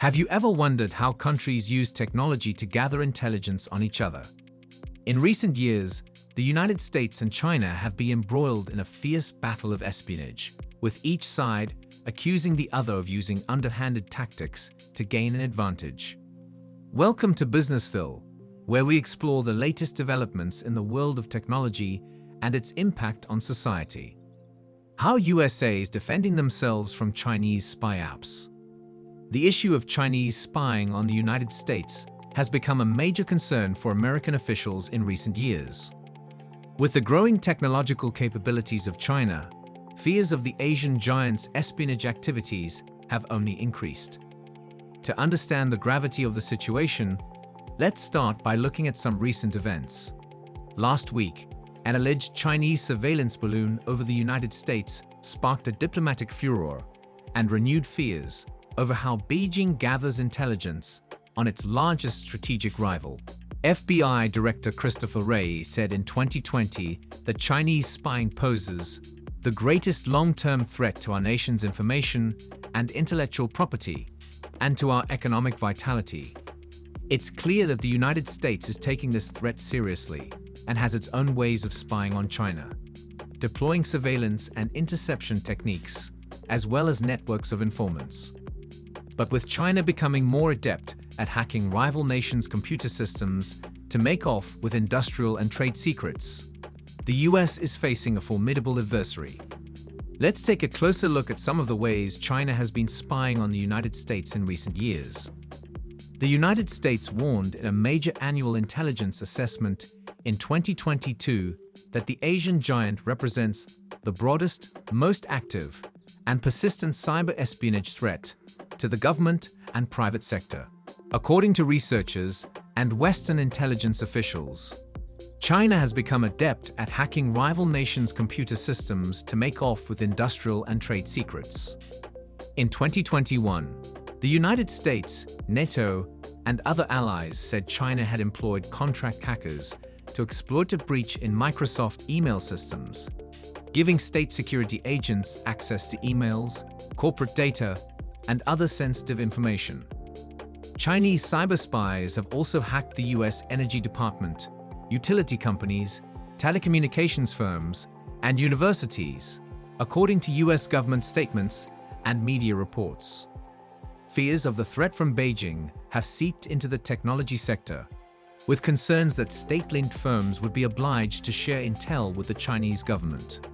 Have you ever wondered how countries use technology to gather intelligence on each other? In recent years, the United States and China have been embroiled in a fierce battle of espionage, with each side accusing the other of using underhanded tactics to gain an advantage. Welcome to BusinessVille, where we explore the latest developments in the world of technology and its impact on society. How USA is defending themselves from Chinese spy apps. The issue of Chinese spying on the United States has become a major concern for American officials in recent years. With the growing technological capabilities of China, fears of the Asian giant's espionage activities have only increased. To understand the gravity of the situation, let's start by looking at some recent events. Last week, an alleged Chinese surveillance balloon over the United States sparked a diplomatic furor and renewed fears over how Beijing gathers intelligence on its largest strategic rival. FBI Director Christopher Wray said in 2020 that Chinese spying poses the greatest long-term threat to our nation's information and intellectual property, and to our economic vitality. It's clear that the United States is taking this threat seriously and has its own ways of spying on China, deploying surveillance and interception techniques, as well as networks of informants. But with China becoming more adept at hacking rival nations' computer systems to make off with industrial and trade secrets, the US is facing a formidable adversary. Let's take a closer look at some of the ways China has been spying on the United States in recent years. The United States warned in a major annual intelligence assessment in 2022 that the Asian giant represents the broadest, most active, and persistent cyber espionage threat to the government and private sector. According to researchers and Western intelligence officials, China has become adept at hacking rival nations' computer systems to make off with industrial and trade secrets. In 2021, the United States, NATO, and other allies said China had employed contract hackers to exploit a breach in Microsoft email systems, giving state security agents access to emails, corporate data, and other sensitive information. Chinese cyber spies have also hacked the US Energy Department, utility companies, telecommunications firms, and universities, according to US government statements and media reports. Fears of the threat from Beijing have seeped into the technology sector, with concerns that state-linked firms would be obliged to share intel with the Chinese government.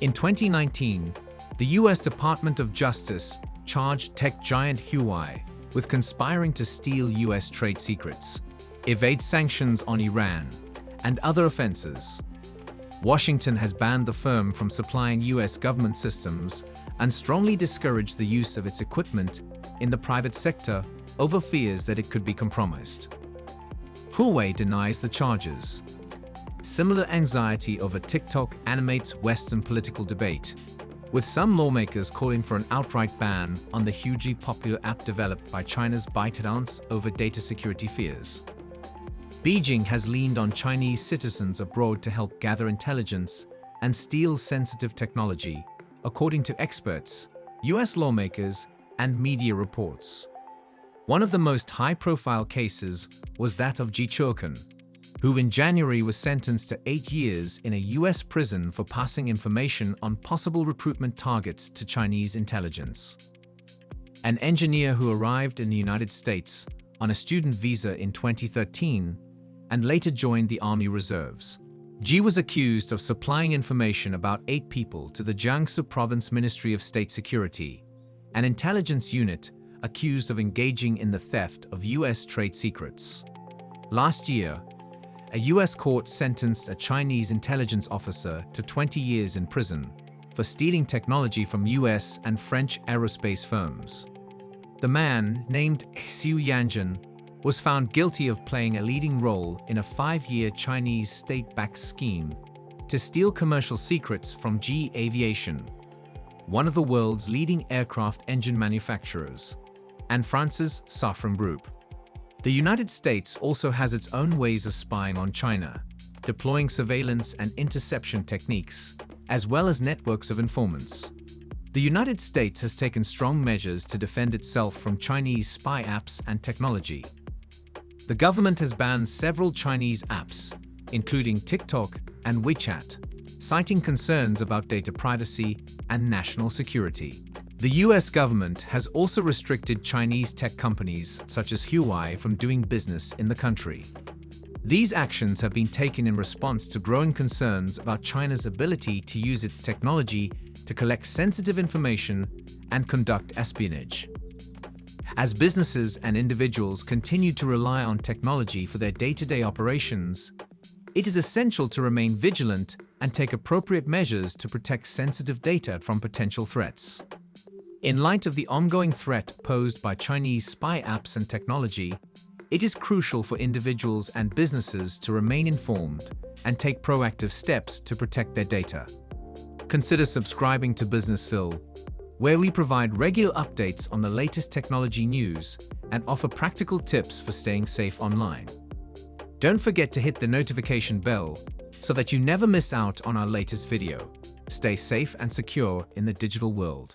In 2019, the US Department of Justice charged tech giant Huawei with conspiring to steal US trade secrets, evade sanctions on Iran, and other offenses. Washington has banned the firm from supplying US government systems and strongly discouraged the use of its equipment in the private sector over fears that it could be compromised. Huawei denies the charges. Similar anxiety over TikTok animates Western political debate, with some lawmakers calling for an outright ban on the hugely popular app developed by China's ByteDance over data security fears. Beijing has leaned on Chinese citizens abroad to help gather intelligence and steal sensitive technology, according to experts, US lawmakers, and media reports. One of the most high-profile cases was that of Ji Chuoken, who in January was sentenced to 8 years in a US prison for passing information on possible recruitment targets to Chinese intelligence. An engineer who arrived in the United States on a student visa in 2013 and later joined the Army Reserves. Ji was accused of supplying information about 8 people to the Jiangsu Province Ministry of State Security, an intelligence unit accused of engaging in the theft of US trade secrets. Last year, a US court sentenced a Chinese intelligence officer to 20 years in prison for stealing technology from US and French aerospace firms. The man, named Xu Yanjun, was found guilty of playing a leading role in a 5-year Chinese state-backed scheme to steal commercial secrets from GE Aviation, one of the world's leading aircraft engine manufacturers, and France's Safran Group. The United States also has its own ways of spying on China, deploying surveillance and interception techniques, as well as networks of informants. The United States has taken strong measures to defend itself from Chinese spy apps and technology. The government has banned several Chinese apps, including TikTok and WeChat, citing concerns about data privacy and national security. The US government has also restricted Chinese tech companies such as Huawei from doing business in the country. These actions have been taken in response to growing concerns about China's ability to use its technology to collect sensitive information and conduct espionage. As businesses and individuals continue to rely on technology for their day-to-day operations, it is essential to remain vigilant and take appropriate measures to protect sensitive data from potential threats. In light of the ongoing threat posed by Chinese spy apps and technology, it is crucial for individuals and businesses to remain informed and take proactive steps to protect their data. Consider subscribing to BusinessVille, where we provide regular updates on the latest technology news and offer practical tips for staying safe online. Don't forget to hit the notification bell so that you never miss out on our latest video. Stay safe and secure in the digital world.